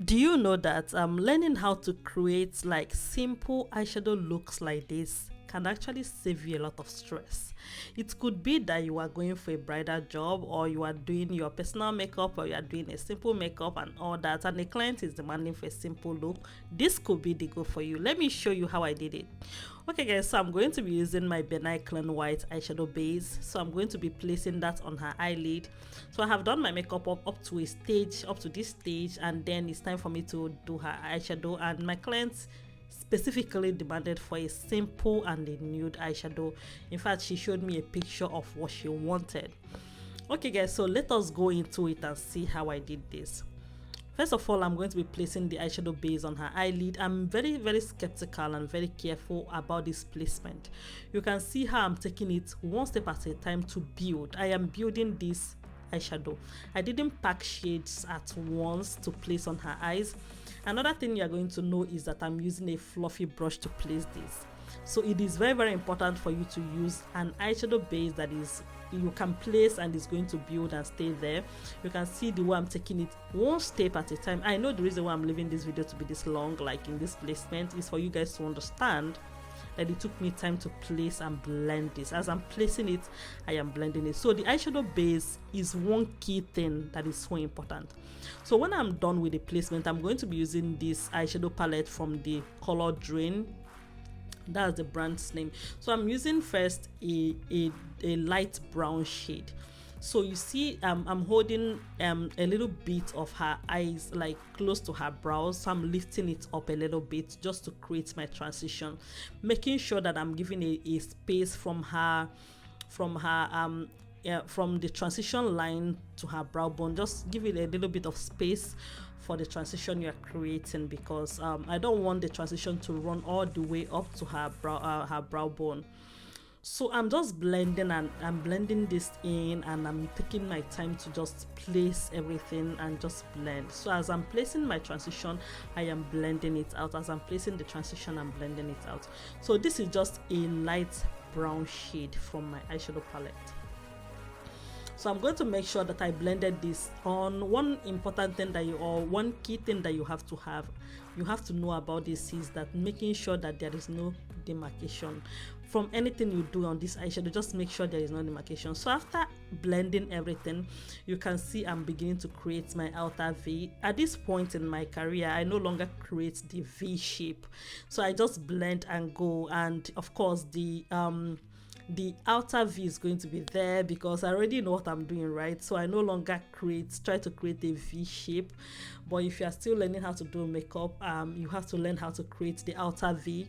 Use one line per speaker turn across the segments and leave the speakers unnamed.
Do you know that learning how to create like simple eyeshadow looks like this can actually save you a lot of stress? It could be that you are going for a bridal job, or you are doing your personal makeup, or you are doing a simple makeup and all that, and the client is demanding for a simple look. This could be the go for you. Let me show you how I did it. Okay guys, so I'm going to be using my Benign Clean White eyeshadow base. So I'm going to be placing that on her eyelid. So I have done my makeup up to a stage, up to this stage, and then it's time for me to do her eyeshadow. And my client specifically demanded for a simple and a nude eyeshadow. In fact, she showed me a picture of what she wanted. Okay guys, so let us go into it and see how I did this. First of all, I'm going to be placing the eyeshadow base on her eyelid. I'm very skeptical and very careful about this placement. You can see how I'm taking it one step at a time to build. I am building this eyeshadow. I didn't pack shades at once to place on her eyes. Another thing you're going to know is that I'm using a fluffy brush to place this. So it is very important for you to use an eyeshadow base that is you can place and is going to build and stay there. You can see the way I'm taking it one step at a time. I know the reason why I'm leaving this video to be this long, like in this placement, is for you guys to understand that it took me time to place and blend this. As I'm placing it, I am blending it. So the eyeshadow base is one key thing that is so important. So when I'm done with the placement, I'm going to be using this eyeshadow palette from the Colouredraine. That's the brand's name. So I'm using first a light brown shade. So you see I'm holding a little bit of her eyes, like close to her brows. So I'm lifting it up a little bit just to create my transition, making sure that I'm giving a space from the transition line to her brow bone. Just give it a little bit of space for the transition you're creating, because I don't want the transition to run all the way up to her brow bone. So I'm just blending, and I'm blending this in, and I'm taking my time to just place everything and just blend. So as I'm placing my transition, I am blending it out. As I'm placing the transition, I'm blending it out. So this is just a light brown shade from my eyeshadow palette. So I'm going to make sure that I blended this on. One important thing one key thing that you have to know about this is that making sure that there is no demarcation from anything you do on this eyeshadow. Just make sure there is no demarcation. So after blending everything, you can see I'm beginning to create my outer V. At this point in my career, I no longer create the V shape, so I just blend and go. And of course the outer V is going to be there because I already know what I'm doing, right? So I no longer try to create a V shape. But if you are still learning how to do makeup, you have to learn how to create the outer V.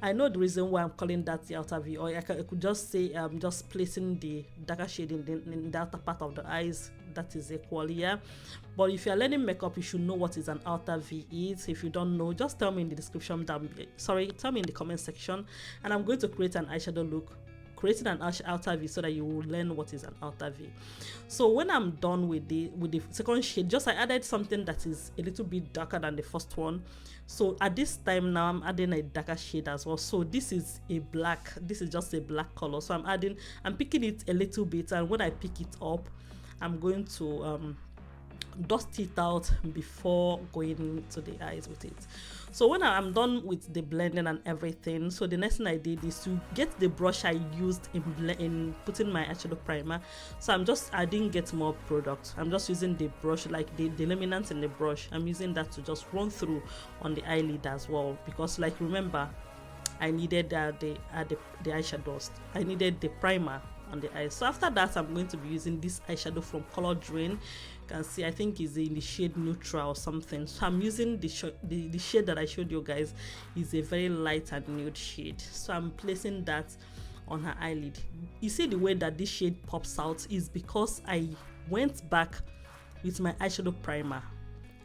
I know the reason why I'm calling that the outer V, or I could just say just placing the darker shade in the outer part of the eyes. That is equal, yeah. But if you are learning makeup, you should know what is an outer V is. If you don't know, just tell me in the description tell me in the comment section, and I'm going to create an eyeshadow look creating an outer V so that you will learn what is an outer V. So when I'm done with the second shade, I added something that is a little bit darker than the first one. So at this time now, I'm adding a darker shade as well. So this is a black, this is just a black color. So I'm picking it a little bit, and when I pick it up, I'm going to dust it out before going to the eyes with it. So when I'm done with the blending and everything, so the next thing I did is to get the brush I used in putting my eyeshadow primer. So I didn't get more product. I'm just using the brush, like the luminance in the brush. I'm using that to just run through on the eyelid as well, because like remember, I needed the eyeshadows. I needed the primer on the eyes. So after that, I'm going to be using this eyeshadow from Colouredraine. You can see I think is in the shade neutral or something. So I'm using the shade that I showed you guys is a very light and nude shade. So I'm placing that on her eyelid. You see the way that this shade pops out is because I went back with my eyeshadow primer,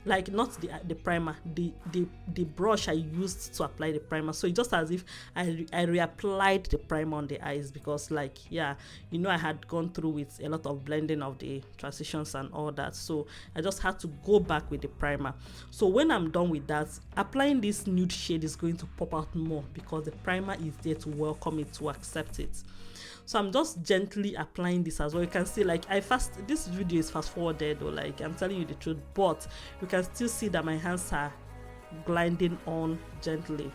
like not the primer, the brush I used to apply the primer. So it's just as if I reapplied the primer on the eyes, because like, yeah, you know, I had gone through with a lot of blending of the transitions and all that, so I just had to go back with the primer. So when I'm done with that, applying this nude shade is going to pop out more because the primer is there to welcome it, to accept it. So I'm just gently applying this as well. You can see, like, this video is fast forwarded, or like, I'm telling you the truth, but you can still see that my hands are gliding on gently.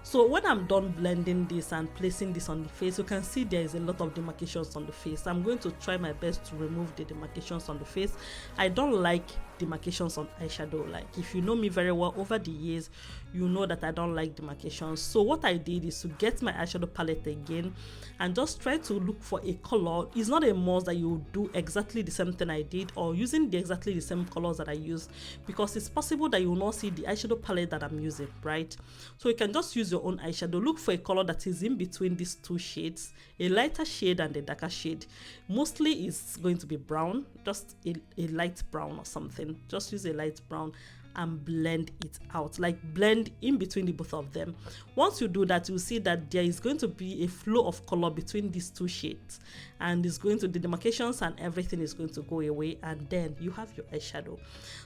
So when I'm done blending this and placing this on the face, you can see there is a lot of demarcations on the face. I'm going to try my best to remove the demarcations on the face. I don't like demarcations on eyeshadow. Like, if you know me very well over the years, you know that I don't like demarcations. So what I did is to get my eyeshadow palette again and just try to look for a color. It's not a must that you do exactly the same thing I did or using exactly the same colors that I used, because it's possible that you will not see the eyeshadow palette that I'm using, right? So you can just use your own eyeshadow. Look for a color that is in between these two shades, a lighter shade and a darker shade. Mostly it's going to be brown, just a light brown or something. Just use a light brown and blend it out, like blend in between the both of them. Once you do that, you'll see that there is going to be a flow of color between these two shades, and it's going to, the demarcations and everything is going to go away, and then you have your eyeshadow.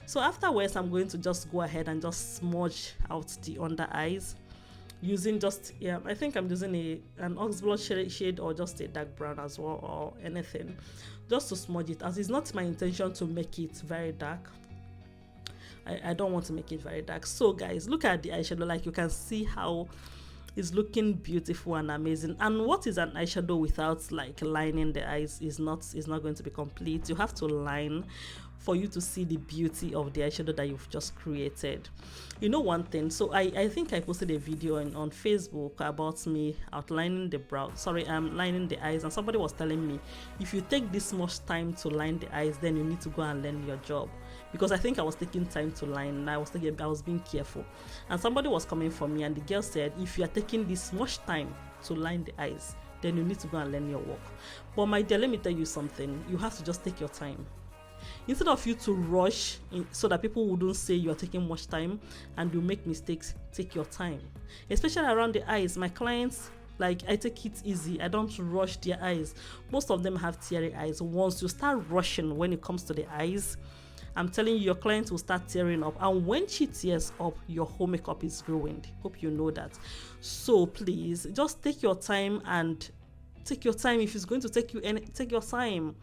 So afterwards, I'm going to just go ahead and just smudge out the under eyes using just, yeah, I think I'm using an ox blood shade or just a dark brown as well, or anything, just to smudge it, as it's not my intention to make it very dark. I don't want to make it very dark. So guys, look at the eyeshadow. Like, you can see how it's looking beautiful and amazing. And what is an eyeshadow without like lining the eyes is not going to be complete. You have to line for you to see the beauty of the eyeshadow that you've just created. You know one thing, so I think I posted a video on Facebook about me outlining the brow, lining the eyes, and somebody was telling me, if you take this much time to line the eyes, then you need to go and learn your job. Because I think I was taking time to line, and I was being careful, and somebody was coming for me, and the girl said, if you are taking this much time to line the eyes, then you need to go and learn your work. But my dear, let me tell you something, you have to just take your time. Instead of you to rush so that people wouldn't say you are taking much time and you make mistakes, take your time, especially around the eyes. My clients, like, I take it easy. I don't rush their eyes. Most of them have teary eyes. Once you start rushing when it comes to the eyes, I'm telling you, your client will start tearing up, and when she tears up, your whole makeup is ruined. Hope you know that. So please just take your time, and take your time. If it's going to take you take your time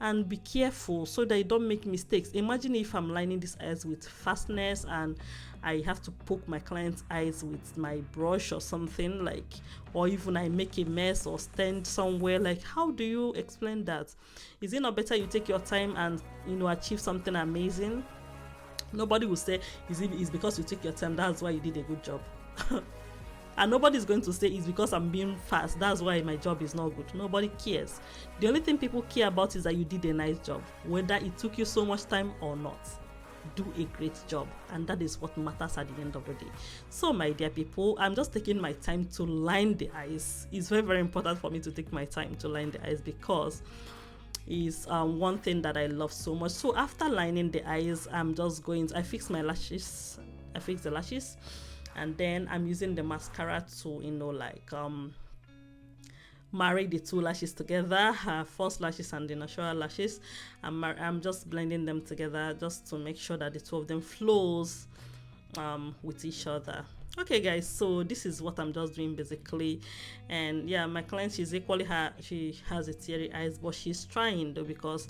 and be careful so that you don't make mistakes. Imagine if I'm lining these eyes with fastness and I have to poke my client's eyes with my brush or something, like, or even I make a mess or stand somewhere. Like, how do you explain that? Is it not better you take your time and, you know, achieve something amazing? Nobody will say it's because you take your time, that's why you did a good job. And nobody's going to say it's because I'm being fast, that's why my job is not good. Nobody cares. The only thing people care about is that you did a nice job, whether it took you so much time or not. Do a great job, and that is what matters at the end of the day. So my dear people, I'm just taking my time to line the eyes. It's very, very important for me to take my time to line the eyes, because it's one thing that I love so much. So after lining the eyes, I'm just going to, I fix the lashes, and then I'm using the mascara to, you know, like marry the two lashes together, false lashes and the natural lashes. I'm just blending them together just to make sure that the two of them flows with each other. Okay guys, so this is what I'm just doing basically. And yeah, my client, she has a teary eyes, but she's trying though, because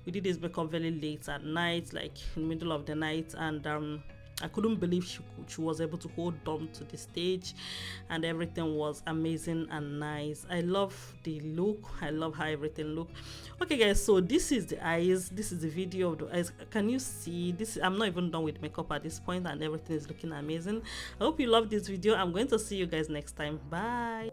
we did this makeup very late at night, like in the middle of the night, and I couldn't believe she was able to hold on to the stage, and everything was amazing and nice. I love the look. I love how everything looked. Okay guys, so this is the eyes. This is the video of the eyes. Can you see this? I'm not even done with makeup at this point, and everything is looking amazing. I hope you love this video. I'm going to see you guys next time. Bye.